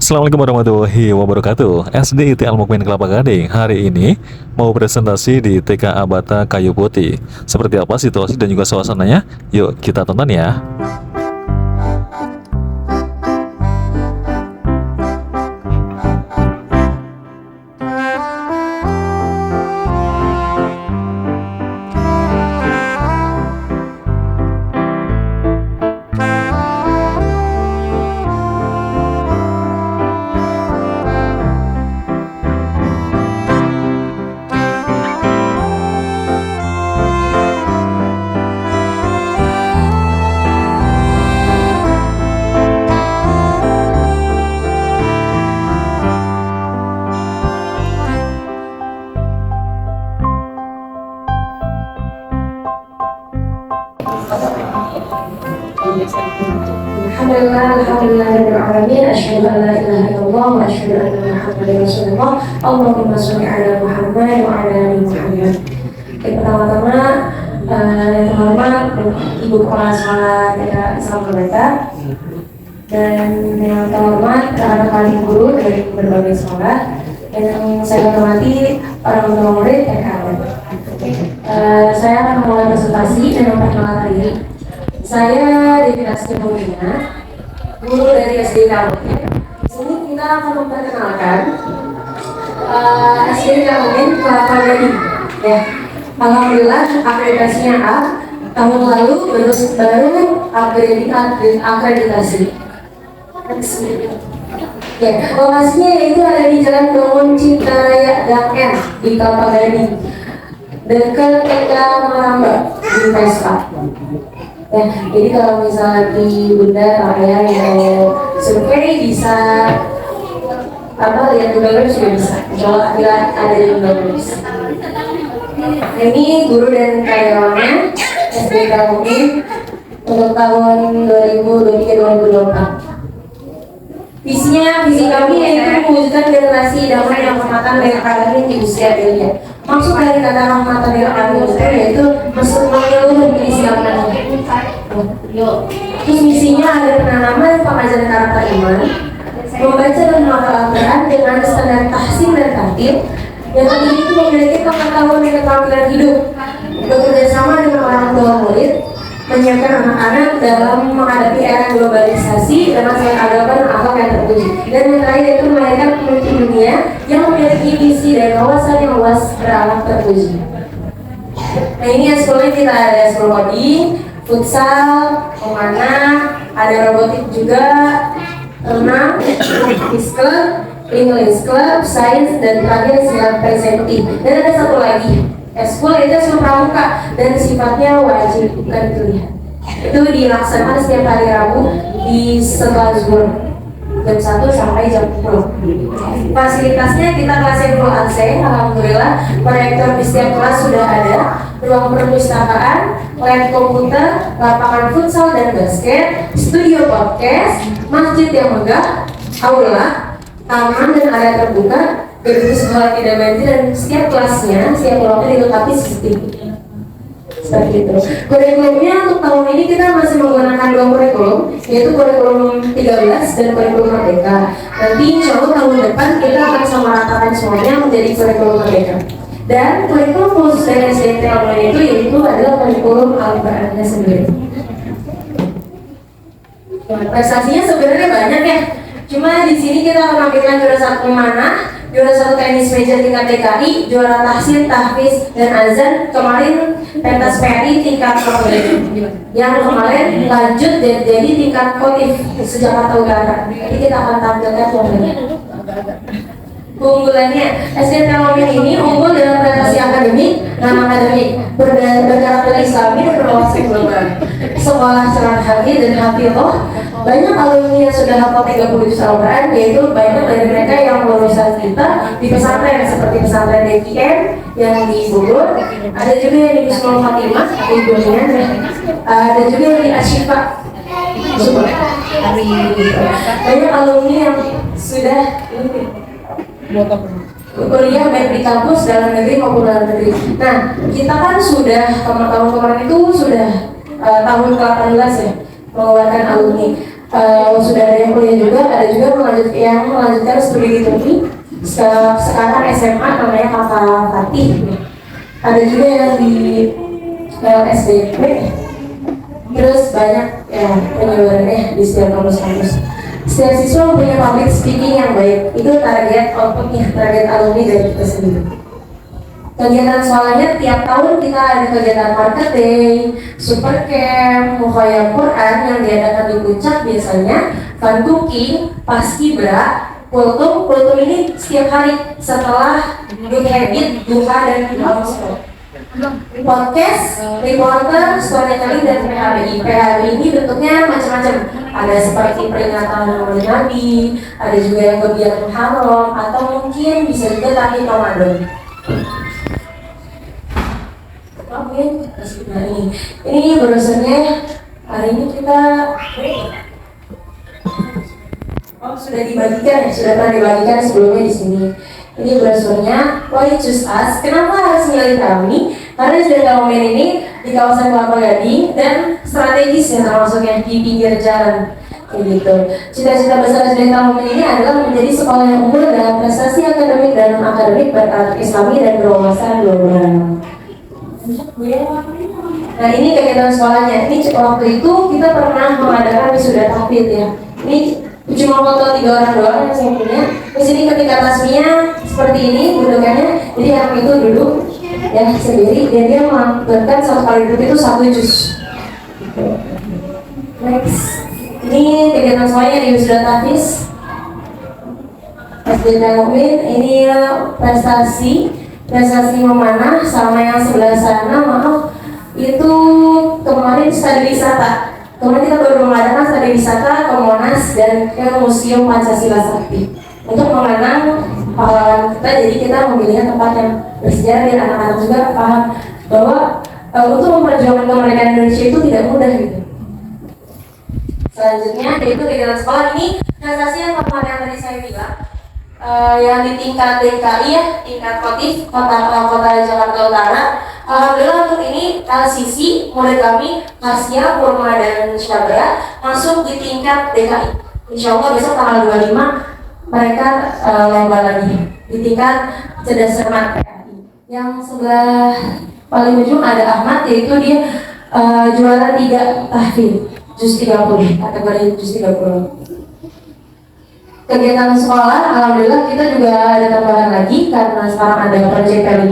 Assalamualaikum warahmatullahi wabarakatuh. SDIT Al Mukmin Kelapa Gading hari ini mau presentasi di TKA Bata Kayu Putih. Seperti apa situasi dan juga suasananya? Yuk kita tonton ya. Alhamdulillahirrahmanirrahim. Asyhadu an la ilaha illallah wa asyhadu anna Muhammadar Rasulullah. Allahumma sholli ala Muhammad wa ala ali Muhammad. Pertama-tama yang terhormat Ibu Kepala Sekolah TKA Islam Bata dan yang terhormat anak adik guru dari berbagai sekolah dan yang saya hormati para murid TKA Bata. Saya akan memulai presentasi dan memperkenalkan diri. Saya Devi Askemonia, guru dari SD Kabupaten. Di sini kita akan memperkenalkan SD Kabupaten Kelapa Gading. Ya, alhamdulillah akreditasinya A. Tahun lalu baru akreditasi. Ya, lokasinya itu ada di Jalan Bangun Cipta Raya Gang N di Kelapa Gading, dekat TK Maramba di Vespa. Ya, jadi kalau misalnya di Bunda Raya yang survei bisa lihat Google juga bisa. Kalau bila ada di Google bisa. Ini guru dan karyawannya SD Kabupaten untuk tahun 2023-2024. Visi kami yaitu mewujudkan generasi damai yang bermatang dan kalian di usia belia. Maksud dari kata rahmatan yang kami yaitu menyeluruh isi agama. Terus misinya ada penanaman pengajaran karakter iman, membaca dan menghafal Al-Quran dengan standar tahsin dan tartil. Yang ketiga itu memiliki pengetahuan dan keterampilan hidup, bekerja sama dengan orang tua murid, menyiapkan anak-anak dalam menghadapi era globalisasi dengan agama dan akhlak yang terpuji. Dan yang terakhir itu melahirkan pemimpin dunia yang memiliki visi dan wawasan yang luas berakhlak terpuji. Nah ini sekolahnya kita ada sekolah coding, futsal, memanah, ada robotik juga, renang, fitness club, English club, sains, dan terakhir silat presentif. Dan ada satu lagi, eskul itu eskul pramuka dan sifatnya wajib bukan pilihan. Itu dilaksanakan setiap hari Rabu di setelah zuhur jam 1 sampai jam 10. Fasilitasnya kita kelasnya full AC, alhamdulillah. Proyektor di setiap kelas sudah ada, ruang perpustakaan, lab komputer, lapangan futsal dan basket, studio podcast, masjid yang megah, aula, taman dan area terbuka, gedung sekolah tidak banjir dan setiap kelasnya, setiap ruangnya dilengkapi CCTV. Seperti itu. Kurikulumnya untuk tahun ini kita masih menggunakan dua kurikulum, yaitu kurikulum 13 dan kurikulum Merdeka. Nanti insya Allah tahun depan kita akan samaratakan semuanya menjadi kurikulum Merdeka. Dan kurikulum khusus dari SDIT Al-Mukmin itu yaitu adalah kurikulum Al-Qurannya sendiri. Prestasinya sebenarnya banyak ya. Cuma di sini kita akan menampilkan juara satu memanah, juara satu tenis meja tingkat DKI, juara tahsin, tahfiz, dan azan. Kemarin pentas PRI tingkat kodim, yang kemarin lanjut dan jadi tingkat kodim se-Jakarta Utara. Jadi kita akan tampilkan modelnya. Keunggulannya, SDIT Al-Mukmin ini unggul dalam prestasi akademik, nama akademik, berkarakter Islami dan berwawasan global. Sekolah cerah hati dan hafidhah. Banyak alumni yang sudah hafal 30 juz Al-Quran, yaitu banyak dari mereka yang lulusan kita di pesantren seperti pesantren DKM yang di Bogor, ada juga yang di Bismillah Fatimah di Kuningan, ada juga yang di Asyifa. Banyak alumni yang sudah kuliah baik di kampus dalam negeri maupun dalam negeri. Nah, kita kan sudah tahun kemarin itu sudah tahun ke-18 ya, mengeluarkan alumni. sudah ada yang kuliah juga, ada juga yang melanjutkan studi di Turki. Sekarang SMA namanya Kakak Fatih. Ada juga yang di SBP. Terus banyak ya penyebarannya di setiap kampus-kampus. Setiap siswa punya public speaking yang baik. Itu target outputnya, target alumni dari kita sendiri. Kegiatan sekolahnya tiap tahun kita ada kegiatan market day, super camp, mukhayam Quran yang diadakan di puncak biasanya, fun cooking, paskibra, kultum ini setiap hari setelah good habit, duha dan al-masroh. Podcast, reporter, storytelling dan PHBI. PHBI ini bentuknya macam-macam. Ada seperti peringatan Maulid Nabi, ada juga yang kegiatan Muharram, atau mungkin bisa juga tahun Ramadan. Nah ini brosurnya. Hari ini kita sudah dibagikan ya, sudah pernah dibagikan sebelumnya di sini. Ini brosurnya, why choose us? Kenapa harus milih kami? Karena Isdaya Kaumin ini di kawasan Kelapa Gading dan strategis ya, termasuknya di pinggir jalan. Kayak gitu. Cita-cita besar Isdaya Kaumin ini adalah menjadi sekolah yang unggul dalam prestasi akademik dan akademik bertaraf Islami dan berwawasan global. Nah ini kegiatan sekolahnya. Ini waktu itu kita pernah mengadakan wisuda tahfidz ya. Ini cuma foto 3 orang doang yang saya punya. Di sini ketika tasminya seperti ini bentukannya. Jadi anak itu duduk ya sendiri dan dia melakukan satu kali duduk itu 1 juz. Next, ini kegiatan sekolahnya di wisuda tahfidz. Isdaya Kaumin ini prestasi memanah sama yang sebelah sana. Maaf, itu kemarin studi wisata. Kemarin kita baru mengadakan studi wisata ke Monas dan ke Museum Pancasila Sakti untuk mengenang pahlawan kita. Jadi kita memilih tempat yang bersejarah biar anak-anak juga paham bahwa untuk memperjuangkan kemerdekaan Indonesia itu tidak mudah gitu. Selanjutnya yaitu kegiatan sekolah ini prestasi yang kemarin tadi saya bilang. Yang di tingkat DKI ya, tingkat Kotif, kota Jakarta Utara. Alhamdulillah untuk ini sisi murid kami Kasya, Purma dan Syabra masuk di tingkat DKI. Insya Allah besok tanggal 25 mereka lomba lagi di tingkat cerdas cermat PKI. Yang sebelah paling ujung ada Ahmad, yaitu dia juara 3 tahfidz juz 30, kategori juz 30. Kegiatan sekolah, alhamdulillah kita juga ada tambahan lagi karena sekarang ada proyek P5.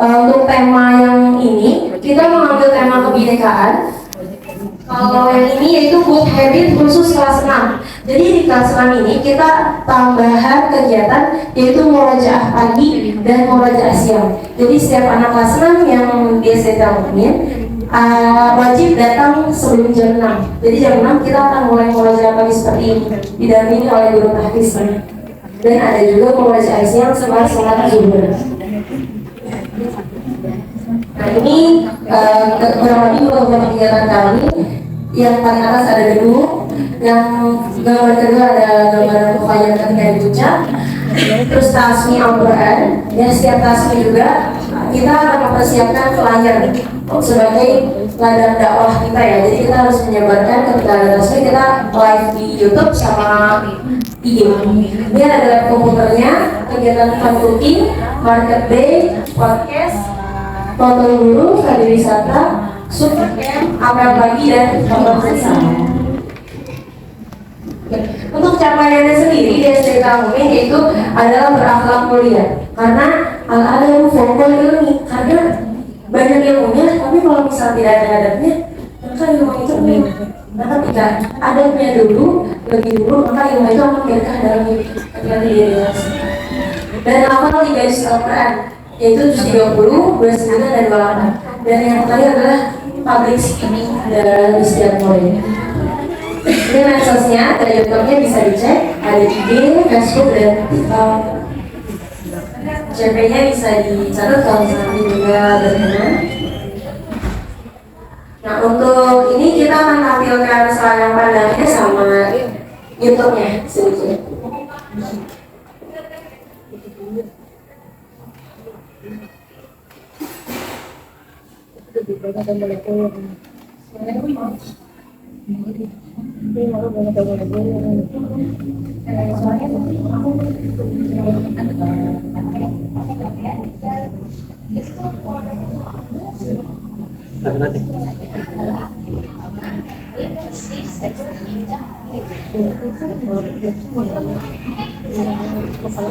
Untuk tema yang ini, kita mengambil tema kebinekaan. Kalau yang ini yaitu good habit khusus kelas 6. Jadi di kelas 6 ini kita tambahan kegiatan yaitu murojaah pagi dan murojaah siang. Jadi setiap anak kelas 6 yang dia sedang wajib datang sebelum jam 6. Jadi jam 6 kita akan mulai murojaah pagi seperti ini, didampingi oleh guru tahfidz. Dan ada juga murojaah siang setelah sholat zuhur. Nah ini beberapa kegiatan kami. Yang paling atas ada gedung, yang gambar kedua ada gambar mukhayam ketika di puncak. Terus tasmi Al-Quran, ya setiap tasmi juga kita akan mempersiapkan flyer sebagai ladang dakwah kita ya. Jadi kita harus menyebarkan ketika ada tasmi, kita live di YouTube sama IG. Ini ada lab komputernya, kegiatan fun cooking, market day, podcast, foto guru, studi wisata, super camp, apel pagi dan foto bersama. Untuk capaiannya sendiri di Isdaya Kaumin yaitu adalah berakhlak mulia. Karena al-adab fawqal ilmi, karena banyak ilmunya, tapi kalau misal tidak ada adabnya, maka ilmu itu enggak. Maka ketika adabnya dulu, lebih dulu, maka ilmu itu akan berkah dalam hidup ketika diri. Dan hafal 3 juz Al-Quran, yaitu juz 30, 29 dan 28. Dan yang terakhir adalah public speaking dari setiap murid. Ini medsosnya, dari YouTube-nya bisa dicek, ada IG, Facebook, dan TikTok. CP-nya bisa dicatat kalau misalnya juga berkenan. Nah untuk ini kita akan tampilkan seragam pandangnya sama YouTube-nya sedikit.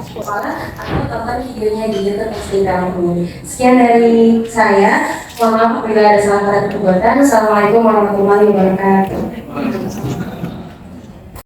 Sekolah atau tonton videonya di YouTube Instagram ini. Sekian dari saya. Mohon maaf apabila ada salah kata perbuatan. Assalamualaikum warahmatullahi wabarakatuh.